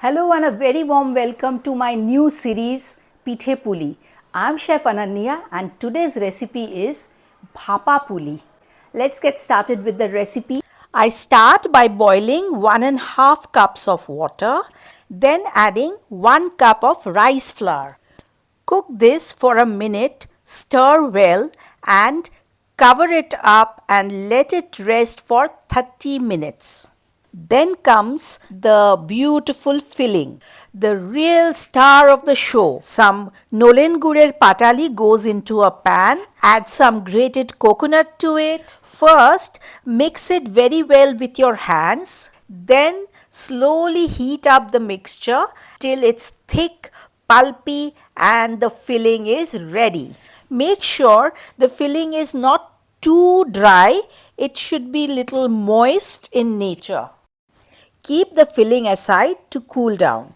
Hello and a very warm welcome to my new series Pithe Puli. I am Chef Ananya and today's recipe is Bhapa Puli. Let's get started with the recipe. I start by boiling 1.5 cups of water, then adding 1 cup of rice flour. Cook this for a minute, stir well and cover it up and let it rest for 30 minutes. Then comes the beautiful filling, the real star of the show. Some Nolen gurer patali goes into a pan. Add some grated coconut to it. First, mix it very well with your hands. Then slowly heat up the mixture till it's thick, pulpy and the filling is ready. Make sure the filling is not too dry. It should be little moist in nature. Keep the filling aside to cool down.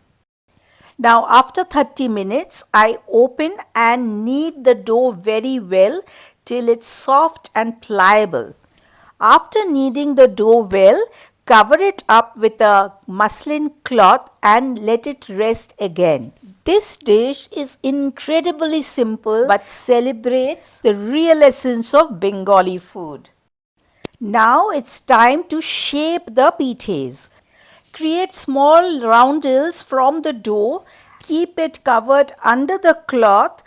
Now after 30 minutes, I open and knead the dough very well till it's soft and pliable. After kneading the dough well, cover it up with a muslin cloth and let it rest again. This dish is incredibly simple but celebrates the real essence of Bengali food. Now it's time to shape the pithes. Create small roundels from the dough, keep it covered under the cloth,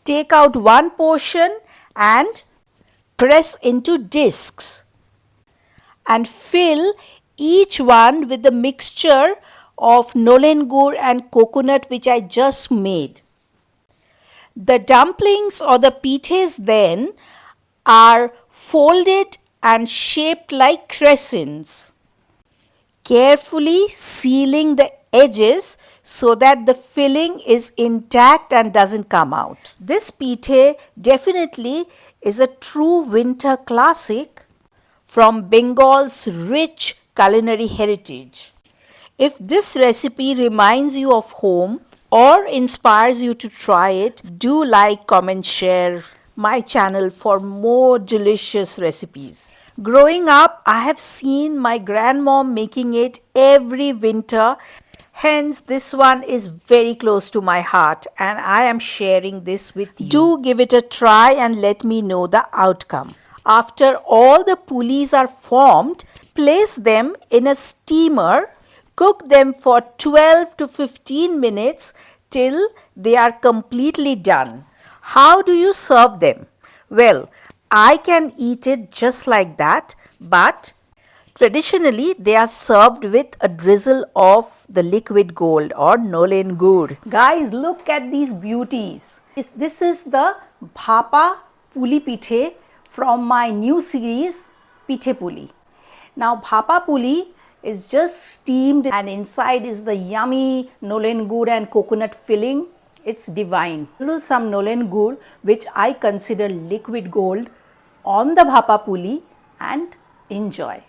take out one portion and press into discs and fill each one with the mixture of Nolen gur and coconut which I just made. The dumplings or the pithes then are folded and shaped like crescents, carefully sealing the edges so that the filling is intact and doesn't come out. This pithe definitely is a true winter classic from Bengal's rich culinary heritage. If this recipe reminds you of home or inspires you to try it, do like, comment, share my channel for more delicious recipes. Growing up, I have seen my grandmom making it every winter. Hence, this one is very close to my heart and I am sharing this with you. Do give it a try and let me know the outcome. After all the pulis are formed, place them in a steamer. Cook them for 12 to 15 minutes till they are completely done. How do you serve them? Well, I can eat it just like that, but traditionally they are served with a drizzle of the liquid gold or Nolen gur. Guys, look at these beauties. This is the Vapa Puli Pithe from my new series Pithe Puli. Now Vapa Puli is just steamed and inside is the yummy Nolen gur and coconut filling. It's divine. Drizzle some Nolen gur, which I consider liquid gold, on the Bhapa Puli and enjoy.